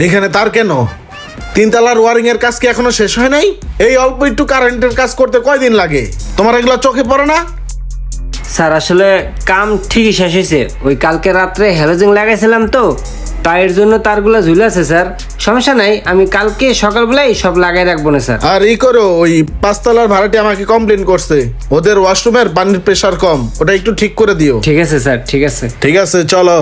এখানে তার কেন? তিনতলার ওয়ারিং এর কাজ কি এখনো শেষ হয় নাই? এই অল্প একটু কারেন্টের কাজ করতে কয়দিন লাগে? তোমার এগুলো চোখে পড়ে না? স্যার আসলে কাম ঠিকই শেষ হয়েছে, ওই কালকে রাত্রে হ্যালোজিং লাগাইছিলাম তো, তাই এর জন্য তারগুলো ঝুলে আছে স্যার। সমস্যা নাই, আমি কালকে সকালবেলায় সব লাগাই রাখবো না স্যার। আর করো, ওই 5 তলার ভাড়াটি আমাকে কমপ্লেন করছে, ওদের ওয়াশরুমের পানির প্রেসার কম, ওটা একটু ঠিক করে দিও। ঠিক আছে স্যার, ঠিক আছে। ঠিক আছে, চলো।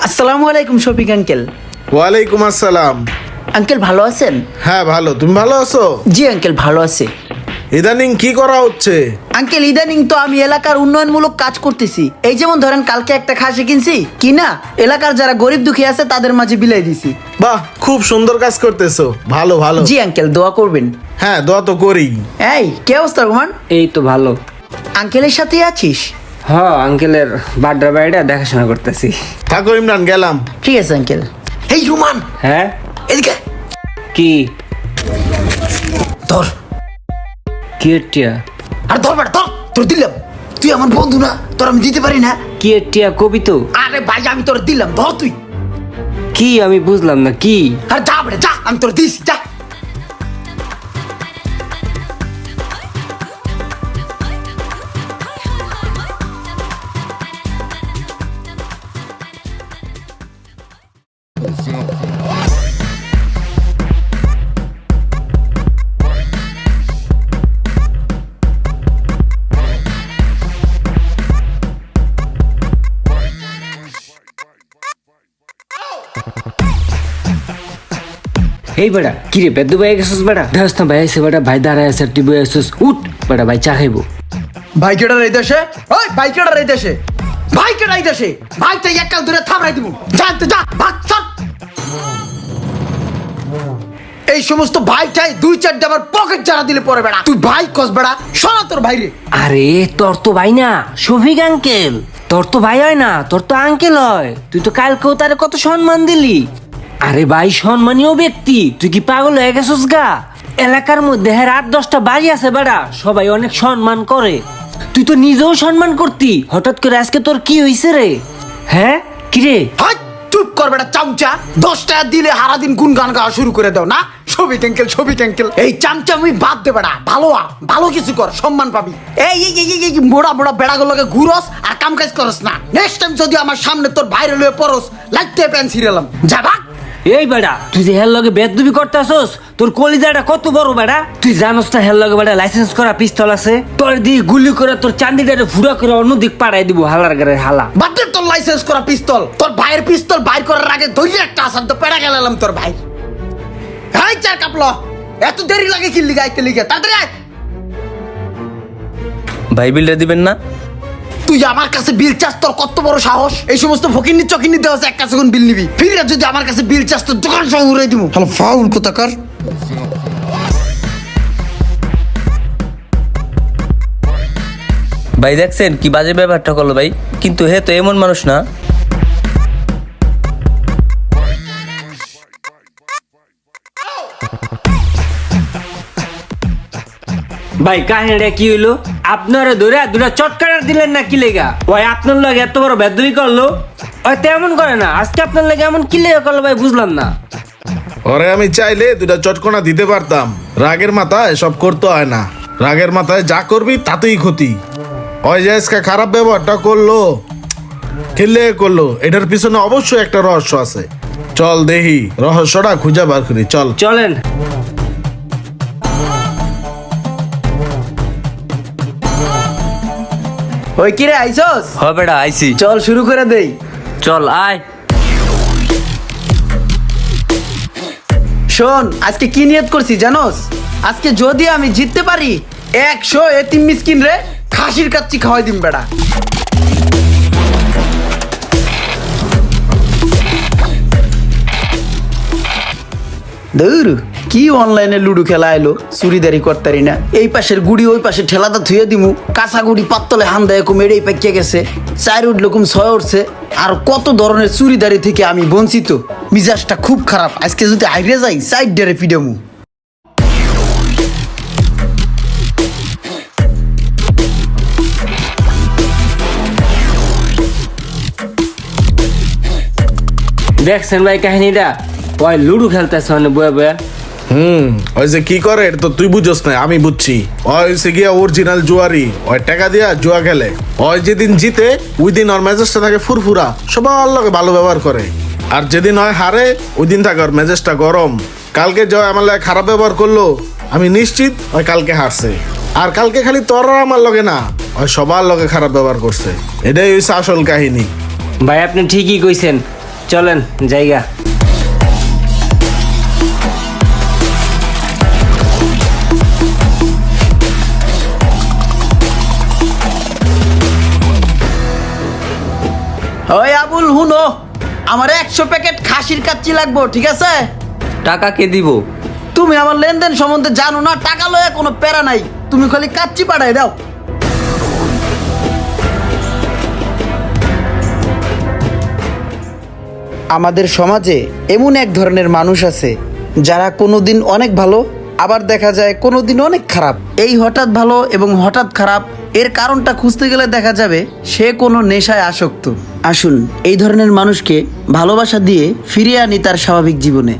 আসসালামু আলাইকুম শফিক আঙ্কেল। ওয়ালাইকুম আসসালাম। আঙ্কেল ভালো আছেন? হ্যাঁ ভালো, তুমি ভালো আছো? জি আঙ্কেল ভালো আছে। ইদানিং কি করা হচ্ছে? আঙ্কেল ইদানিং তো আমি এলাকার উন্নয়নমূলক কাজ করতেছি। এই যেমন ধরেন কালকে একটা খাসি কিনছি, কি না এলাকার যারা গরিব দুঃখী আছে তাদের মাঝে বিলাই দিছি। বাহ, খুব সুন্দর কাজ করতেছো, ভালো ভালো। জি আঙ্কেল দোয়া করবেন। হ্যাঁ, দোয়া তো করি। এই কি অবস্থা রোমান? এই তো ভালো। আঙ্কেলের সাথেই আছিস? হ্যাঁ, আঙ্কেলের বাড্ডার বাড়িটা দেখাশোনা করতেছি। থাকো ইমরান, গেলাম। ঠিক আছে আঙ্কেল। এই রোমান হ্যাঁ এদিকে কি? ধর। কি এটিয়া? আর ধর বেটা ধর, তোর দিলাম। তুই আমার বন্ধু না, তোর আমি দিতে পারি না? কি এটিয়া কবি তো? আরে ভাই আমি তোর দিলাম, ধর তুই। কি আমি বুঝলাম না কি? আর যা বেটা যা, আমি তোর দিস যা। এই বেড়া কি রে, বেদ্দু ভাই গেছিস বেড়া? দেখছ না ভাই আছে বেড়া, ভাই দাঁড়ায় আছে, তুই বই আসছিস, উঠ বেড়া, ভাই চা খাইবো। বাইকেটার এই দেশে, ওই বাইকেটার এই দেশে, বাইকেটার এই দেশে, বাইকটা এককাল ধরে থামড়াই দিব। জানতে যা, ভাগ চল। এই সমস্ত ভাইটাই 2-4 আবার পকেট যারা দিলে পরে বেড়া। তুই ভাই কস বেড়া, শোনা তোর ভাই রে। আরে তোর তো ভাই না, শফিক আঙ্কেল। তোর তো ভাই হয় না, তোর তো আঙ্কেল হয়। তুই তো কালকেও তারে কত সম্মান দিলি। আরে ভাই সম্মানীয় ব্যক্তি, তুই কি পাগল হয়ে গেছিস গা? এলাকার মধ্যে হ্যাঁ 8-10টা বাড়ি আছে বেড়া, সবাই অনেক সম্মান করে। তুই তো নিজেও সম্মান করতি, হঠাৎ করে আজকে তোর কি হইছে রে? হ্যাঁ কি রে? হাই চুপ কর বেড়া চামচা। 10 টাকা দিলে সারাদিন গুনগান গাওয়া শুরু করে দাও না। শফিক আঙ্কেল, শফিক আঙ্কেল, এই চামচামি বাদ দে বেড়া। ভালো ভালো কিছু কর, সম্মান পাবি। এই এই এই এই মোড়া মোড়া বেড়াগুলোকে ঘুরস আর কাম কাজ করস না। নেক্সট টাইম যদি আমার সামনে তোর বাইরে লয়ে পড়স, লাইতে প্যান ছিড়ালাম। যা ভাগ। এই বেড়া, তুই যে হের লগে বেদবি করতেছস, তোর কলিজাটা কত বড় বেড়া। তুই জানোস না হের লগে বেড়া লাইসেন্স করা পিস্তল আছে? তোর দিয়ে গুলি করে তোর চান্দিটারে ফুড়া করে অন্যদিক পাড়াই দিব, হালার গাড়ে হালা। বাদ দে তোর লাইসেন্স করা পিস্তল। তোর ভাইয়ের পিস্তল বাইর করার আগে ধরে একটা আসান তো পেড়া গেলাম তোর ভাই। হাই চার কাপলো, এত দেরি লাগে কি লিগা আইতে লিগা? তাড়াতাড়ি আয়। ভাই বিলটা দিবেন না? তুই আমার কাছে বিল চাস, তোর কত বড় সাহস? এই সমস্ত ফকিন্নি চকিন্নি দেওয়া এক কাছে কোন বিল নিবি? ফিরে যদি আমার কাছে বিল চাস তো দোকান সহ উড়াই দিব। হ্যালো ফাউল কোথাকার। ভাই দেখছেন কি বাজে ব্যাপারটা করলো ভাই, কিন্তু হে তো এমন মানুষ না। ভাই কাহিনীটা কি হইলো? আপনারা ধরে দুটা চটকানা দিলেন না কি লেগা? ওই আপনার লগে এত বড় বেদবি করলো, ওই তেমন করে না। আজকে আপনার লাগে এমন কি লেগা করলো ভাই, বুঝলাম না। ওরে আমি চাইলে 2টা চটকনা দিতে পারতাম, রাগের মাথায় সব করতে হয় না। রাগের মাথায় যা করবি তাতেই ক্ষতি। ওই যে আজকে খারাপ ব্যবহারটা করলো, খেললে করলো, এটার পিছনে অবশ্যই একটা রহস্য আছে। চল দেখি রহস্যটা খুঁজে বার করি, চল। চলেন। ওই কি রে আইছস? হ বেটা আইছি। চল শুরু করে দেই। চল আয়। শোন আজকে কি নিয়ত করছি জানোস? আজকে যদি আমি জিততে পারি 100 এতিম মিসকিন রে খাসির কাচ্চি খাওয়াই দিম বেড়া। দূর কি অনলাইনে লুডো খেলা আইলো চুরিদারি করতারি না এই পাশের গুড়ি ওই পাশে ঠেলাটা থুয়ে দিমু কাঁচা গুড়ি পাত্তলে হান দেয় এরকম এড়েই পাকিয়ে গেছে 4 উঠলো কম 6 উঠছে আর কত ধরনের চুরিদারি থেকে আমি বঞ্চিত মিজাজটা খুব খারাপ আজকে যদি আইরে যাই সাইড ডেরে পিডামু দেখছেন ভাই কাহিনীটা ওই লুডু খেলতেছে মানে বয়া বয়া ওই যে কি করে এটা তো তুই বুঝোস না আমি বুঝছি ওই সে গিয়া অরিজিনাল জুয়ারি ওই টাকা দিয়া জুয়া খেলে ওই যেদিন জিতে ওই দিন ওর মেজাজটা থাকে ফুরফুরা সবার লগে ভালো ব্যবহার করে আর যেদিন হয় হারে ওই দিন থাকে ওর মেজাজটা গরম কালকে জয় আমার লগে খারাপ ব্যবহার করলো আমি নিশ্চিত ওই কালকে হারছে আর কালকে খালি তোর আর আমার লগে না ওই সবার লগে খারাপ ব্যবহার করছে এটাই হইছে আসল কাহিনী ভাই আপনি ঠিকই কইছেন চলেন জায়গা ওই আবুল হুনো আমার 100 প্যাকেট খাসির কাচ্চি লাগবো ঠিক আছে টাকা কে দিব? তুমি আমার লেনদেন সম্বন্ধে জানো না টাকা লয়ে কোনো প্যারা নাই তুমি খালি কাচ্চি পাঠাই দাও আমাদের সমাজে এমন এক ধরনের মানুষ আছে যারা কোনোদিন অনেক ভালো আবার দেখা যায় কোনোদিন অনেক খারাপ এই হঠাৎ ভালো এবং হঠাৎ খারাপ এর কারণটা খুঁজতে গেলে দেখা যাবে সে কোনো নেশায় আসক্ত আসুন এই ধরনের মানুষকে ভালোবাসা দিয়ে ফিরিয়ে আনি তার স্বাভাবিক জীবনে